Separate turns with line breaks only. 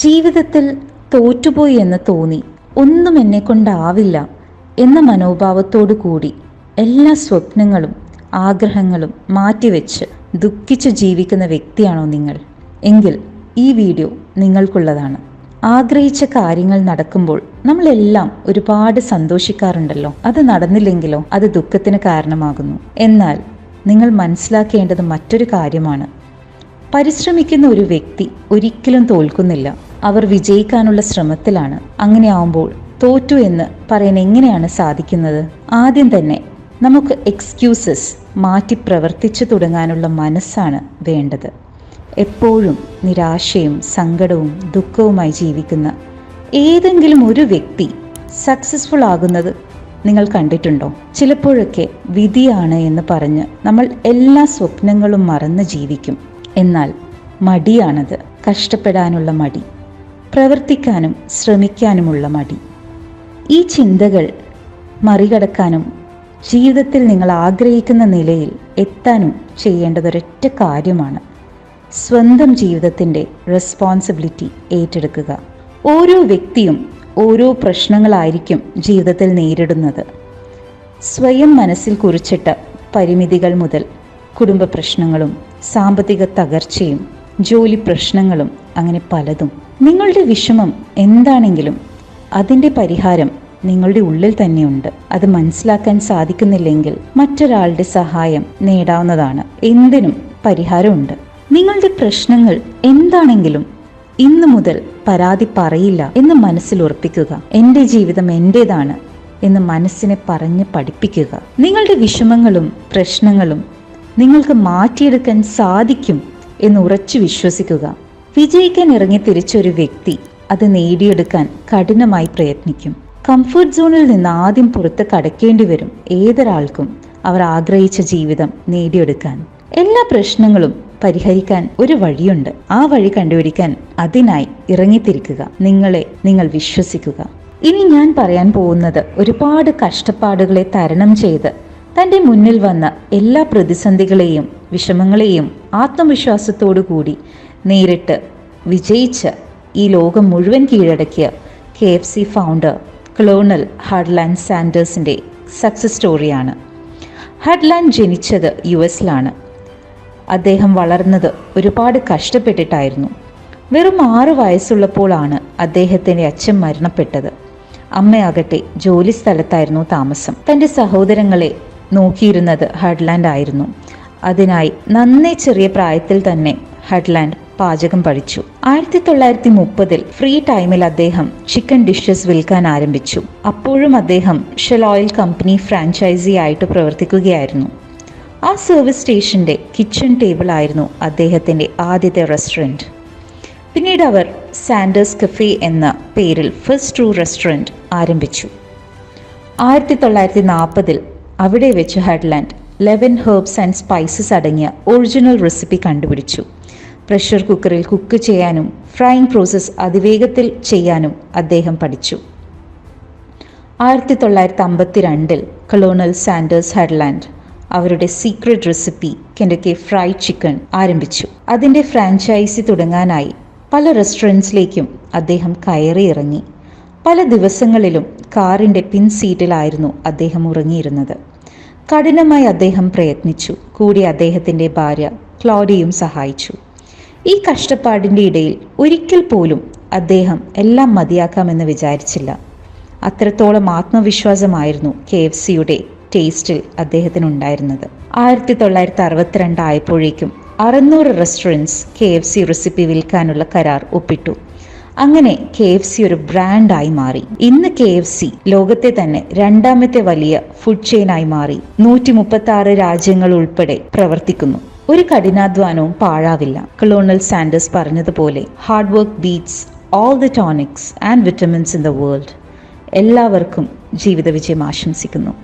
ജീവിതത്തിൽ തോറ്റുപോയി എന്ന് തോന്നി ഒന്നും എന്നെ കൊണ്ടാവില്ല എന്ന മനോഭാവത്തോടു കൂടി എല്ലാ സ്വപ്നങ്ങളും ആഗ്രഹങ്ങളും മാറ്റിവെച്ച് ദുഃഖിച്ച് ജീവിക്കുന്ന വ്യക്തിയാണോ നിങ്ങൾ? എങ്കിൽ ഈ വീഡിയോ നിങ്ങൾക്കുള്ളതാണ്. ആഗ്രഹിച്ച കാര്യങ്ങൾ നടക്കുമ്പോൾ നമ്മളെല്ലാം ഒരുപാട് സന്തോഷിക്കാറുണ്ടല്ലോ. അത് നടന്നില്ലെങ്കിലോ അത് ദുഃഖത്തിന് കാരണമാകുന്നു. എന്നാൽ നിങ്ങൾ മനസ്സിലാക്കേണ്ടത് മറ്റൊരു കാര്യമാണ്. പരിശ്രമിക്കുന്ന ഒരു വ്യക്തി ഒരിക്കലും തോൽക്കുന്നില്ല. അവർ വിജയിക്കാനുള്ള ശ്രമത്തിലാണ്. അങ്ങനെ ആവുമ്പോൾ തോറ്റു എന്ന് പറയാൻ എങ്ങനെയാണ് സാധിക്കുന്നത്? ആദ്യം തന്നെ നമുക്ക് എക്സ്ക്യൂസസ് മാറ്റി പ്രവർത്തിച്ചു തുടങ്ങാനുള്ള മനസ്സാണ് വേണ്ടത്. എപ്പോഴും നിരാശയും സങ്കടവും ദുഃഖവുമായി ജീവിക്കുന്ന ഏതെങ്കിലും ഒരു വ്യക്തി സക്സസ്ഫുൾ ആകുന്നത് നിങ്ങൾ കണ്ടിട്ടുണ്ടോ? ചിലപ്പോഴൊക്കെ വിധിയാണ് എന്ന് പറഞ്ഞ് നമ്മൾ എല്ലാ സ്വപ്നങ്ങളും മറന്ന് ജീവിക്കും. എന്നാൽ മടിയാണത്. കഷ്ടപ്പെടാനുള്ള മടി, പ്രവർത്തിക്കാനും ശ്രമിക്കാനുമുള്ള മടി. ഈ ചിന്തകൾ മറികടക്കാനും ജീവിതത്തിൽ നിങ്ങൾ ആഗ്രഹിക്കുന്ന നിലയിൽ എത്താനും ചെയ്യേണ്ടതൊരൊറ്റ കാര്യമാണ്: സ്വന്തം ജീവിതത്തിൻ്റെ റെസ്പോൺസിബിലിറ്റി ഏറ്റെടുക്കുക. ഓരോ വ്യക്തിയും ഓരോ പ്രശ്നങ്ങളായിരിക്കും ജീവിതത്തിൽ നേരിടുന്നത്. സ്വയം മനസ്സിൽ കുറിച്ചിട്ട പരിമിതികൾ മുതൽ കുടുംബ പ്രശ്നങ്ങളും സാമ്പത്തിക തകർച്ചയും ജോലി പ്രശ്നങ്ങളും അങ്ങനെ പലതും. നിങ്ങളുടെ വിഷമം എന്താണെങ്കിലും അതിൻ്റെ പരിഹാരം നിങ്ങളുടെ ഉള്ളിൽ തന്നെയുണ്ട്. അത് മനസ്സിലാക്കാൻ സാധിക്കുന്നില്ലെങ്കിൽ മറ്റൊരാളുടെ സഹായം നേടാവുന്നതാണ്. എന്തിനും പരിഹാരമുണ്ട്. നിങ്ങളുടെ പ്രശ്നങ്ങൾ എന്താണെങ്കിലും ഇന്നു മുതൽ പരാതി പറയില്ല എന്ന് മനസ്സിൽ ഉറപ്പിക്കുക. എൻ്റെ ജീവിതം എൻ്റേതാണ് എന്ന് മനസ്സിനെ പറഞ്ഞ് പഠിപ്പിക്കുക. നിങ്ങളുടെ വിഷമങ്ങളും പ്രശ്നങ്ങളും നിങ്ങൾക്ക് മാറ്റിയെടുക്കാൻ സാധിക്കും എന്ന് ഉറച്ചു വിശ്വസിക്കുക. വിജയിക്കാൻ ഇറങ്ങി തിരിച്ചൊരു വ്യക്തി അത് നേടിയെടുക്കാൻ കഠിനമായി പ്രയത്നിക്കും. കംഫർട്ട് സോണിൽ നിന്ന് ആദ്യം പുറത്ത് കടക്കേണ്ടി വരും ഏതൊരാൾക്കും അവർ ആഗ്രഹിച്ച ജീവിതം നേടിയെടുക്കാൻ. എല്ലാ പ്രശ്നങ്ങളും പരിഹരിക്കാൻ ഒരു വഴിയുണ്ട്. ആ വഴി കണ്ടുപിടിക്കാൻ അതിനായി ഇറങ്ങിത്തിരിക്കുക. നിങ്ങൾ വിശ്വസിക്കുക. ഇനി ഞാൻ പറയാൻ പോകുന്നത് ഒരുപാട് കഷ്ടപ്പാടുകളെ തരണം ചെയ്ത് തൻ്റെ മുന്നിൽ വന്ന എല്ലാ പ്രതിസന്ധികളെയും വിഷമങ്ങളെയും ആത്മവിശ്വാസത്തോടു കൂടി നേരിട്ട് വിജയിച്ച് ഈ ലോകം മുഴുവൻ കീഴടക്കിയ KFC ഫൗണ്ടർ കൊളോണൽ ഹഡ്ലാൻഡ് സാൻഡേഴ്സിൻ്റെ സക്സസ് സ്റ്റോറിയാണ്. ഹഡ്ലാൻഡ് ജനിച്ചത് US-ലാണ്. അദ്ദേഹം വളർന്നത് ഒരുപാട് കഷ്ടപ്പെട്ടിട്ടായിരുന്നു. വെറും 6 വയസ്സുള്ളപ്പോഴാണ് അദ്ദേഹത്തിൻ്റെ അച്ഛൻ മരണപ്പെട്ടത്. അമ്മയാകട്ടെ ജോലി സ്ഥലത്തായിരുന്നു താമസം. തൻ്റെ സഹോദരങ്ങളെ നോക്കിയിരുന്നത് ഹഡ്ലാൻഡ് ആയിരുന്നു. അതിനായി നന്നേ ചെറിയ പ്രായത്തിൽ തന്നെ ഹഡ്ലാൻഡ് പാചകം പഠിച്ചു. 1930 ഫ്രീ ടൈമിൽ അദ്ദേഹം ചിക്കൻ ഡിഷസ് വിൽക്കാൻ ആരംഭിച്ചു. അപ്പോഴും അദ്ദേഹം ഷെൽ ഓയിൽ കമ്പനി ഫ്രാഞ്ചൈസി ആയിട്ട് പ്രവർത്തിക്കുകയായിരുന്നു. ആ സർവീസ് സ്റ്റേഷൻ്റെ കിച്ചൺ ടേബിൾ ആയിരുന്നു അദ്ദേഹത്തിൻ്റെ ആദ്യത്തെ റെസ്റ്റോറൻറ്റ്. പിന്നീട് അവർ സാൻഡേഴ്സ് കഫേ എന്ന പേരിൽ ഫസ്റ്റ് ട്രൂ റെസ്റ്റോറൻറ്റ് ആരംഭിച്ചു. 1940 അവിടെ വെച്ച് ഹഡ്ലാൻഡ് 11 ഹെർബ്സ് ആൻഡ് സ്പൈസസ് അടങ്ങിയ ഒറിജിനൽ റെസിപ്പി കണ്ടുപിടിച്ചു. പ്രഷർ കുക്കറിൽ കുക്ക് ചെയ്യാനും ഫ്രൈയിങ് പ്രോസസ്സ് അതിവേഗത്തിൽ ചെയ്യാനും അദ്ദേഹം പഠിച്ചു. 1952 കൊളോണൽ സാൻഡേഴ്സ് ഹഡ്ലാൻഡ് അവരുടെ secret recipe Kentucky fried chicken ആരംഭിച്ചു. അതിൻ്റെ ഫ്രാഞ്ചൈസി തുടങ്ങാനായി പല റെസ്റ്റോറൻറ്റ്സിലേക്കും അദ്ദേഹം കയറിയിറങ്ങി. പല ദിവസങ്ങളിലും കാറിൻ്റെ പിൻ സീറ്റിലായിരുന്നു അദ്ദേഹം ഉറങ്ങിയിരുന്നത്. കഠിനമായി അദ്ദേഹം പ്രയത്നിച്ചു. കൂടി അദ്ദേഹത്തിൻ്റെ ഭാര്യ ക്ലോഡിയും സഹായിച്ചു. ഈ കഷ്ടപ്പാടിൻ്റെ ഇടയിൽ ഒരിക്കൽ പോലും അദ്ദേഹം എല്ലാം മതിയാക്കാമെന്ന് വിചാരിച്ചില്ല. അത്രത്തോളം ആത്മവിശ്വാസമായിരുന്നു KFCയുടെ ടേസ്റ്റിൽ അദ്ദേഹത്തിനുണ്ടായിരുന്നത്. 1962 ആയപ്പോഴേക്കും 600 റെസ്റ്റോറൻറ്റ്സ് KFC റെസിപ്പി വിൽക്കാനുള്ള കരാർ ഒപ്പിട്ടു. അങ്ങനെ KFC ഒരു ബ്രാൻഡായി മാറി. ഇന്ന് KFC ലോകത്തെ തന്നെ 2ാമത്തെ വലിയ ഫുഡ് ചെയിനായി മാറി. 136 രാജ്യങ്ങൾ ഉൾപ്പെടെ പ്രവർത്തിക്കുന്നു. ഒരു കഠിനാധ്വാനവും പാഴാവില്ല. കൊളോണൽ സാൻഡേഴ്സ് പറഞ്ഞതുപോലെ hard work beats all the tonics and vitamins in the world. എല്ലാവർക്കും ജീവിത വിജയം ആശംസിക്കുന്നു.